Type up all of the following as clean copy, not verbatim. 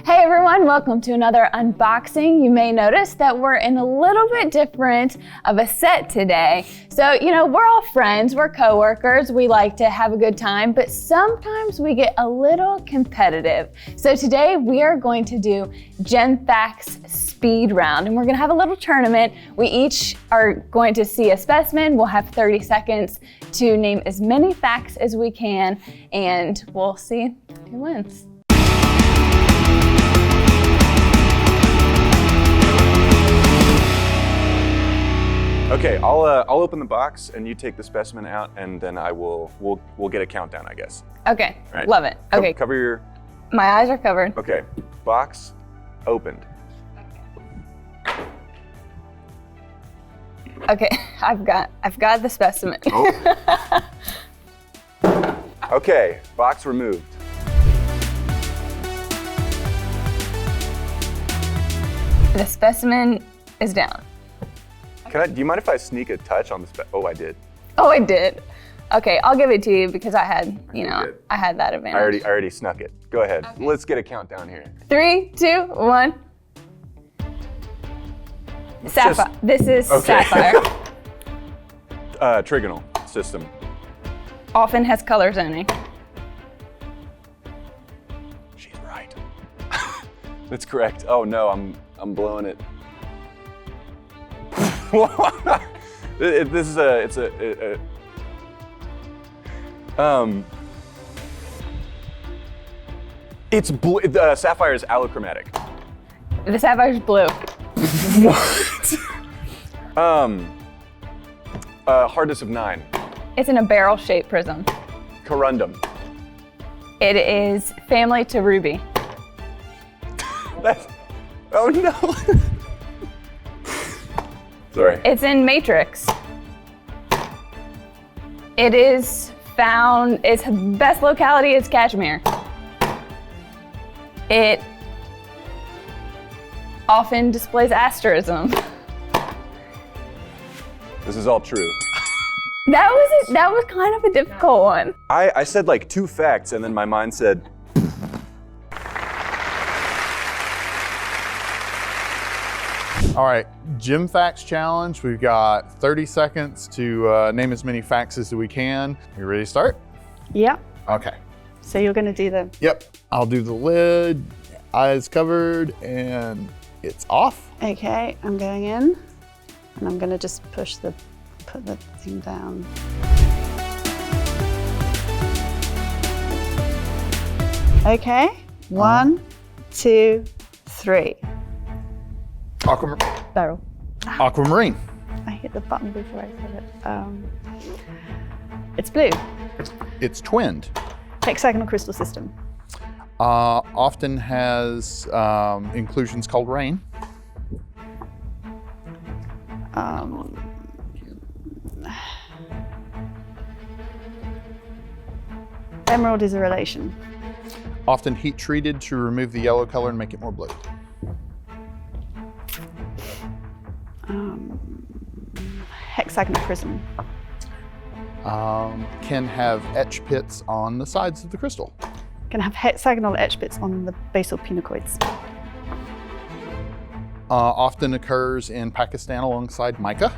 Hey everyone, welcome to another unboxing. You may notice that we're in a little bit different of a set today. So, we're all friends, we're coworkers, we like to have a good time, but sometimes we get a little competitive. So today we are going to do Gem Facts Speed Round, and we're gonna have a little tournament. We each are going to see a specimen. We'll have 30 seconds to name as many facts as we can, and we'll see who wins. Okay, I'll open the box and you take the specimen out, and then we'll get a countdown, I guess. Okay, right. Love it. Okay, Cover your. My eyes are covered. Okay, box opened. Okay, I've got the specimen. Oh. Okay, box removed. The specimen is down. Do you mind if I sneak a touch on the Oh, I did. Oh, I did. Okay, I'll give it to you because I had, I had that advantage. I already snuck it. Go ahead. Okay. Let's get a countdown here. 3, 2, 1. Sapphire. This is okay. Sapphire. Trigonal system. Often has color zoning. She's right. That's correct. Oh no, I'm blowing it. It's blue. Sapphire is allochromatic. The Sapphire's blue. What? Hardness of 9. It's in a barrel-shaped prism. Corundum. It is family to ruby. Oh no. Sorry. It's in matrix. It is found, its best locality is Kashmir. It often displays asterism. This is all true. That was kind of a difficult one. I said like 2 facts and then my mind said. All right, Gem Facts Challenge. We've got 30 seconds to name as many facts as we can. You ready to start? Yep. Okay. So you're gonna do the... Yep, I'll do the lid, eyes covered, and it's off. Okay, I'm going in, and I'm gonna just put the thing down. Okay, 1, 2, 3. Barrel. Aquamarine. I hit the button before I said it. It's blue. It's twinned. Hexagonal crystal system. Often has inclusions called rain. Emerald is a relation. Often heat treated to remove the yellow color and make it more blue. Hexagonal prism. Can have etch pits on the sides of the crystal. Can have hexagonal etch bits on the basal pinacoids. Often occurs in Pakistan alongside mica.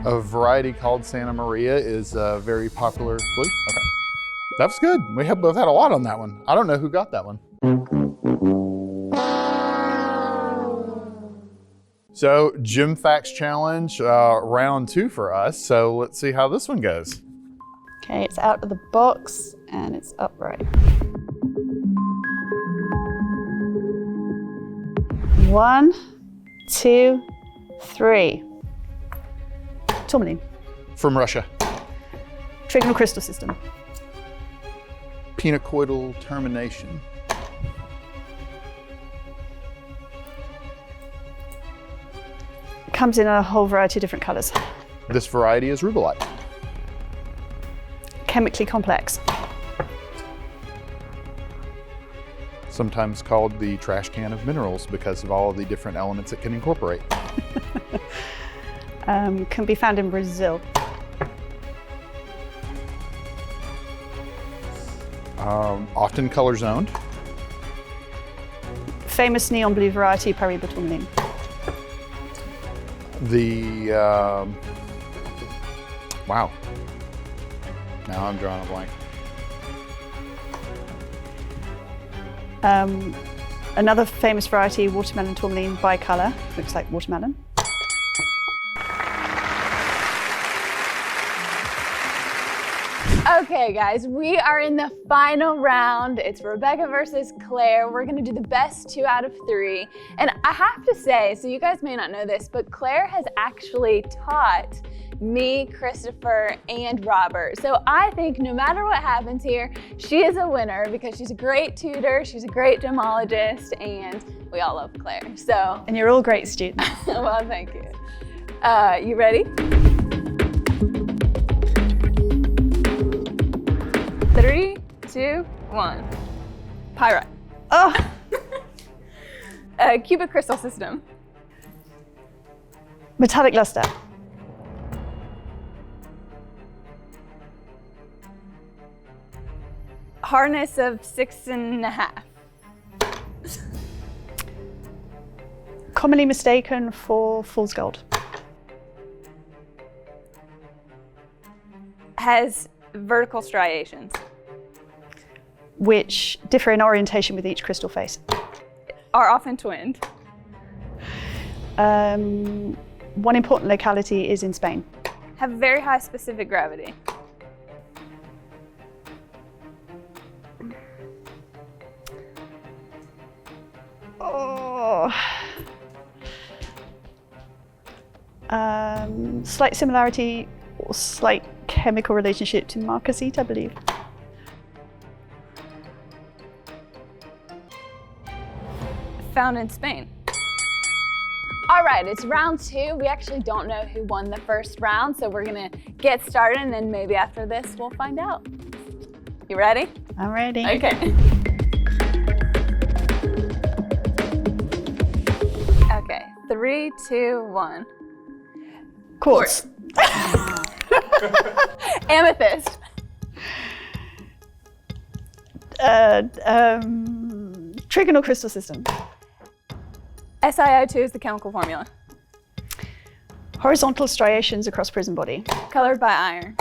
A variety called Santa Maria is very popular blue. Okay. That was good. We have both had a lot on that one. I don't know who got that one. So, Gem Facts Challenge, round 2 for us. So let's see how this one goes. Okay, it's out of the box and it's upright. 1, 2, 3. Tourmaline. From Russia. Trigonal crystal system. Pinacoidal termination. Comes in a whole variety of different colors. This variety is rubellite. Chemically complex. Sometimes called the trash can of minerals because of all of the different elements it can incorporate. Can be found in Brazil. Often color zoned. Famous neon blue variety, Pyrite Tourmaline. The, wow. Now I'm drawing a blank. Another famous variety, watermelon tourmaline bicolor, looks like watermelon. Okay guys, we are in the final round. It's Rebecca versus Claire. We're gonna do the best 2 out of 3. And I have to say, so you guys may not know this, but Claire has actually taught me, Christopher, and Robert. So I think no matter what happens here, she is a winner because she's a great tutor, she's a great gemologist, and we all love Claire. So. And you're all great students. Well, thank you. You ready? 3, 2, 1. Pyrite. Oh! Cubic crystal system. Metallic luster. Hardness of 6.5. Commonly mistaken for fool's gold. Has vertical striations. Which differ in orientation with each crystal face. Are often twinned. One important locality is in Spain. Have very high specific gravity. Oh. Slight similarity or slight chemical relationship to marcasite, I believe. Found in Spain. All right, it's round 2. We actually don't know who won the first round, so we're gonna get started and then maybe after this we'll find out. You ready? I'm ready. Okay. Okay, 3, 2, 1. Quartz. Amethyst. Trigonal crystal system. SiO2 is the chemical formula. Horizontal striations across prism body. Colored by iron.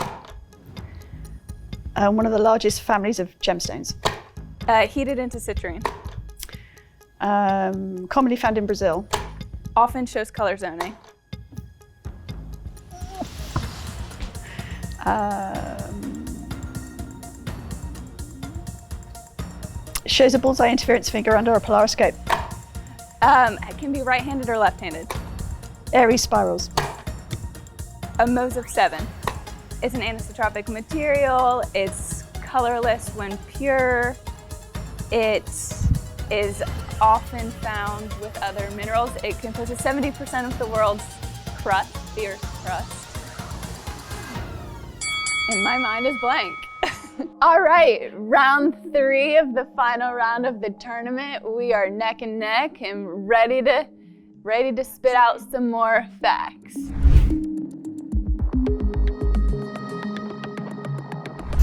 One of the largest families of gemstones. Heated into citrine. Commonly found in Brazil. Often shows color zoning. Shows a bullseye interference finger under a polariscope. It can be right-handed or left-handed. Aries spirals. A Mohs of 7. It's an anisotropic material. It's colorless when pure. It is often found with other minerals. It composes 70% of the world's crust, the Earth's crust. And my mind is blank. All right, round 3 of the final round of the tournament. We are neck and neck and ready to spit out some more facts.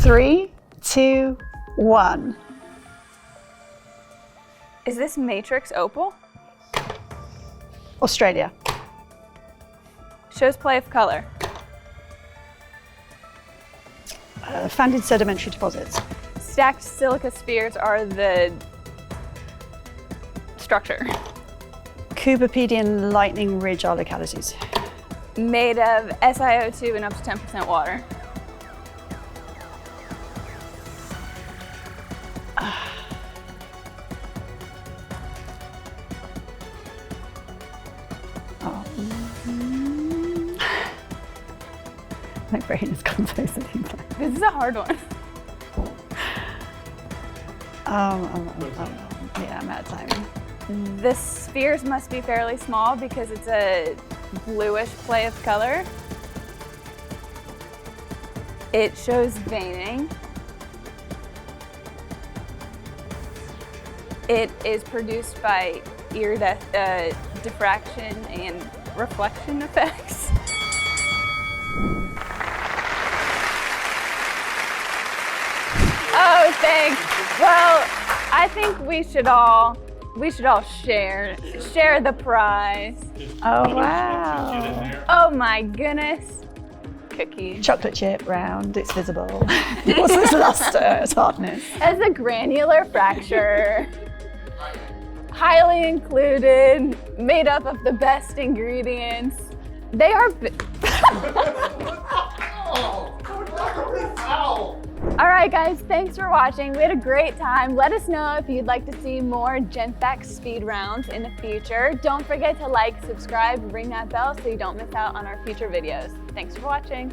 3, 2, 1. Is this matrix opal? Australia. Shows play of color. Found in sedimentary deposits. Stacked silica spheres are the structure. Cubipedian lightning ridge are localities. Made of SiO2 and up to 10% water. My brain is gone so silly. This is a hard one. Yeah, I'm out of time. The spheres must be fairly small because it's a bluish play of color. It shows veining. It is produced by diffraction and reflection effects. Thanks. Well, I think we should all share the prize. Oh, wow. Oh my goodness. Cookie. Chocolate chip round, it's visible. What's its luster, its hardness? As a granular fracture. Highly included, made up of the best ingredients. They are. All right, guys, thanks for watching. We had a great time. Let us know if you'd like to see more GenFacts speed rounds in the future. Don't forget to like, subscribe, ring that bell so you don't miss out on our future videos. Thanks for watching.